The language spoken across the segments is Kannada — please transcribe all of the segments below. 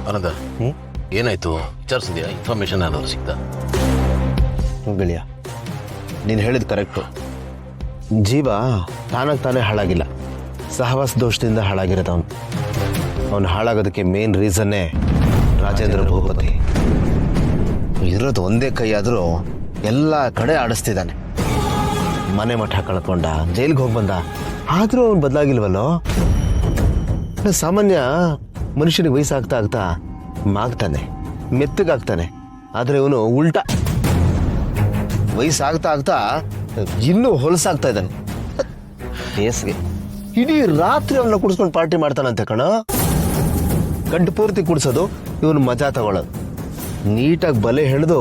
ಆನಂದ ಏನಾಯ್ತು ವಿಚಾರಿಸಿದ್ಯಾ? ಇನ್ಫಾರ್ಮೇಶನ್ ಏನಾದ್ರು ಸಿಗ್ತಾ? ಗೆಳೆಯ, ನೀನು ಹೇಳಿದ ಕರೆಕ್ಟು. ಜೀವ ತಾನಾಗಿ ತಾನೇ ಹಾಳಾಗಿಲ್ಲ, ಸಹವಾಸ ದೋಷದಿಂದ ಹಾಳಾಗಿರೋದು ಅವನು. ಅವನು ಹಾಳಾಗೋದಕ್ಕೆ ಮೇನ್ ರೀಸನ್ನೇ ರಾಜೇಂದ್ರ ಭೂಪತಿ. ಇರೋದು ಒಂದೇ ಕೈ ಆದರೂ ಎಲ್ಲ ಕಡೆ ಆಡಿಸ್ತಿದ್ದಾನೆ. ಮನೆ ಮಠ ಕಳ್ಕೊಂಡ, ಜೈಲಿಗೆ ಹೋಗಿ ಬಂದ, ಆದರೂ ಅವನು ಬದಲಾಗಿಲ್ವಲ್ಲೋ. ಸಾಮಾನ್ಯ ಮನುಷ್ಯನಿಗೆ ವಯಸ್ಸಾಗ್ತಾ ಆಗ್ತಾ ಮಾಗ್ತಾನೆ, ಮೆತ್ತಗಾಗ್ತಾನೆ. ಆದರೆ ಇವನು ಉಲ್ಟಾ, ವಯಸ್ಸಾಗ್ತಾ ಆಗ್ತಾ ಇನ್ನೂ ಹೊಲಸಾಗ್ತಾ ಇದ್ದಾನೆ. ಬೇಸಿಗೆ ಇಡೀ ರಾತ್ರಿ ಅವನ್ನ ಕುಡಿಸ್ಕೊಂಡು ಪಾರ್ಟಿ ಮಾಡ್ತಾನಂತೆ ಕಣ. ಗಂಟು ಪೂರ್ತಿ ಕುಡಿಸೋದು, ಇವನು ಮಜಾ ತಗೊಳ್ಳೋದು. ನೀಟಾಗಿ ಬಲೆ ಹಿಡಿದು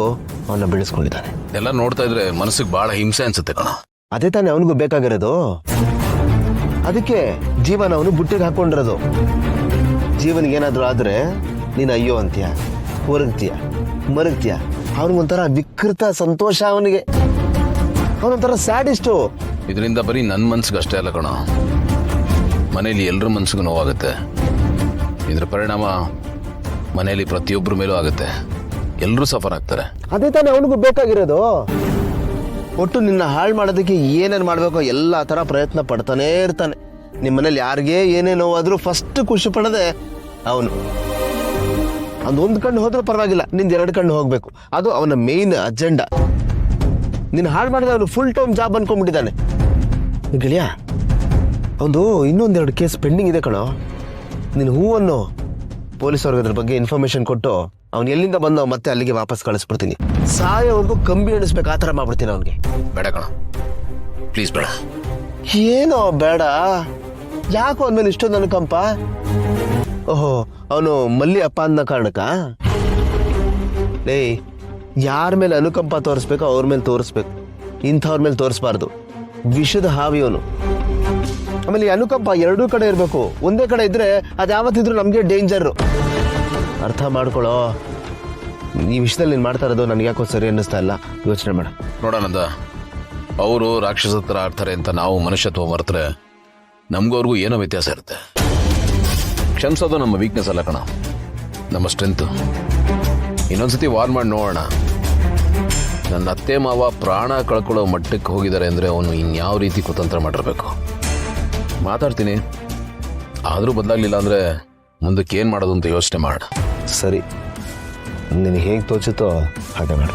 ಅವನ್ನ ಬೆಳೆಸ್ಕೊಂಡಿದ್ದಾನೆ. ಎಲ್ಲ ನೋಡ್ತಾ ಇದ್ರೆ ಮನಸ್ಸಿಗೆ ಬಹಳ ಹಿಂಸೆ ಅನ್ಸುತ್ತೆ ಕಣ. ಅದೇ ತಾನೇ ಅವನಿಗೂ ಬೇಕಾಗಿರೋದು. ಅದಕ್ಕೆ ಜೀವನ ಅವನು ಬುಟ್ಟಿಗೆ ಹಾಕೊಂಡಿರೋದು. ಜೀವನಿಗೆ ಏನಾದ್ರು ಆದ್ರೆ ನೀನು ಅಯ್ಯೋ ಅಂತೀಯ, ಹೊರಗ್ತೀಯ, ಮರಗ್ತೀಯ. ಅವನಿಗೊಂಥರ ವಿಕೃತ ಸಂತೋಷ. ಅವನಿಗೆ ಅವನೊಂಥರ ಸ್ಯಾಡಿಸ್ಟು. ಇದರಿಂದ ಬರೀ ನನ್ನ ಮನ್ಸಿಗೆ ಅಷ್ಟೇ ಅಲ್ಲ ಕಣ, ಮನೇಲಿ ಎಲ್ಲರ ಮನ್ಸಿಗೂ ನೋವಾಗುತ್ತೆ. ಇದ್ರ ಪರಿಣಾಮ ಮನೆಯಲ್ಲಿ ಪ್ರತಿಯೊಬ್ಬರ ಮೇಲೂ ಆಗುತ್ತೆ. ಎಲ್ಲರೂ ಸಫರ್ ಆಗ್ತಾರೆ. ಅದೇ ತಾನೇ ಅವನಿಗೂ ಬೇಕಾಗಿರೋದು. ಒಟ್ಟು ನಿನ್ನ ಹಾಳು ಮಾಡೋದಕ್ಕೆ ಏನೇನು ಮಾಡಬೇಕೋ ಎಲ್ಲ ಥರ ಪ್ರಯತ್ನ ಪಡ್ತಾನೇ ಇರ್ತಾನೆ. ನಿಮ್ಮ ಮನೇಲಿ ಯಾರಿಗೇ ಏನೇ ನೋವಾದರೂ ಫಸ್ಟ್ ಖುಷಿ ಪಡೋದೆ ಅವನು. ಅದೊಂದು ಕಣ್ಣು ಹೋದ್ರೆ ಪರವಾಗಿಲ್ಲ, ನಿಂದು 2 ಕಣ್ಣು ಹೋಗಬೇಕು. ಅದು ಅವನ ಮೇಯ್ನ್ ಅಜೆಂಡಾ. ನಿನ್ನ ಹಾಳು ಮಾಡಿದ್ರೆ ಅವನು ಫುಲ್ ಟೈಮ್ ಜಾಬ್ ಅನ್ಕೊಂಡ್ಬಿಟ್ಟಿದ್ದಾನೆ. ಗೆಳೆಯ, ಅವನು ಇನ್ನೊಂದೆರಡು ಕೇಸ್ ಪೆಂಡಿಂಗ್ ಇದೆ ಕಣೋ. ನೀನು ಹೂವನ್ನು ಪೊಲೀಸವ್ರಿಗೆ ಅದ್ರ ಬಗ್ಗೆ ಇನ್ಫಾರ್ಮೇಶನ್ ಕೊಟ್ಟು ಅವ್ನು ಎಲ್ಲಿಂದ ಬಂದವ ಮತ್ತೆ ಅಲ್ಲಿಗೆ ವಾಪಸ್ ಕಳಿಸ್ಬಿಡ್ತೀನಿ. ಸಾಯೋವರೆಗೂ ಕಂಬಿ ಎಣಿಸ್ಬೇಕು, ಆ ಥರ ಮಾಡ್ಬಿಡ್ತೀನಿ ಅವನಿಗೆ. ಬೇಡ ಕಣ, ಪ್ಲೀಸ್ ಬೇಡ. ಏನೋ ಬೇಡ? ಯಾಕೋ ಅಂದ್ಮೇಲೆ ಇಷ್ಟೊಂದು ಅನುಕಂಪ? ಓಹೋ, ಅವನು ಮಲ್ಲಿ ಅಪ್ಪ ಅನ್ನೋ ಕಾರಣಕ್ಕ? ಏಯ್, ಯಾರ ಮೇಲೆ ಅನುಕಂಪ ತೋರಿಸ್ಬೇಕು ಅವ್ರ ಮೇಲೆ ತೋರಿಸ್ಬೇಕು, ಇಂಥವ್ರ ಮೇಲೆ ತೋರಿಸ್ಬಾರ್ದು. ವಿಷದ ಹಾವಿ ಅವನು. ಆಮೇಲೆ ಈ ಅನುಕಂಪ ಎರಡೂ ಕಡೆ ಇರಬೇಕು. ಒಂದೇ ಕಡೆ ಇದ್ರೆ ಅದು ಯಾವತ್ತಿದ್ರು ನಮಗೆ ಡೇಂಜರು. ಅರ್ಥ ಮಾಡ್ಕೊಳ್ಳೋ. ಈ ವಿಷಯದಲ್ಲಿ ನೀನು ಮಾಡ್ತಾ ಇರೋದು ನನಗೆ ಯಾಕೋ ಸರಿ ಅನ್ನಿಸ್ತಾ ಇಲ್ಲ. ಯೋಚನೆ ಮಾಡ. ನೋಡೋಣಂದ, ಅವರು ರಾಕ್ಷಸ ಥರ ಆಡ್ತಾರೆ ಅಂತ ನಾವು ಮನುಷ್ಯತ್ವ ಮರೆತರೆ ನಮಗೂ ಅವ್ರಿಗೂ ಏನೋ ವ್ಯತ್ಯಾಸ ಇರುತ್ತೆ. ಕ್ಷಮಿಸೋದು ನಮ್ಮ ವೀಕ್ನೆಸ್ ಅಲ್ಲ ಕಣ, ನಮ್ಮ ಸ್ಟ್ರೆಂತ್. ಇನ್ನೊಂದ್ಸತಿ ವಾರ್ ಮಾಡಿ ನೋಡೋಣ. ನನ್ನ ಅತ್ತೆ ಮಾವ ಪ್ರಾಣ ಕಳ್ಕೊಳ್ಳೋ ಮಟ್ಟಕ್ಕೆ ಹೋಗಿದ್ದಾರೆ ಅಂದರೆ ಅವನು ಇನ್ಯಾವ ರೀತಿ ಕುತಂತ್ರ ಮಾಡಿರ್ಬೇಕು. ಮಾತಾಡ್ತೀನಿ, ಆದರೂ ಬದಲಾಗಲಿಲ್ಲ ಅಂದರೆ ಮುಂದಕ್ಕೆ ಏನು ಮಾಡೋದು ಅಂತ ಯೋಚನೆ ಮಾಡ. ಸರಿ, ನಿನಗೆ ಹೇಗೆ ತೋಚುತ್ತೋ ಹಾಗೆ ಮಾಡು.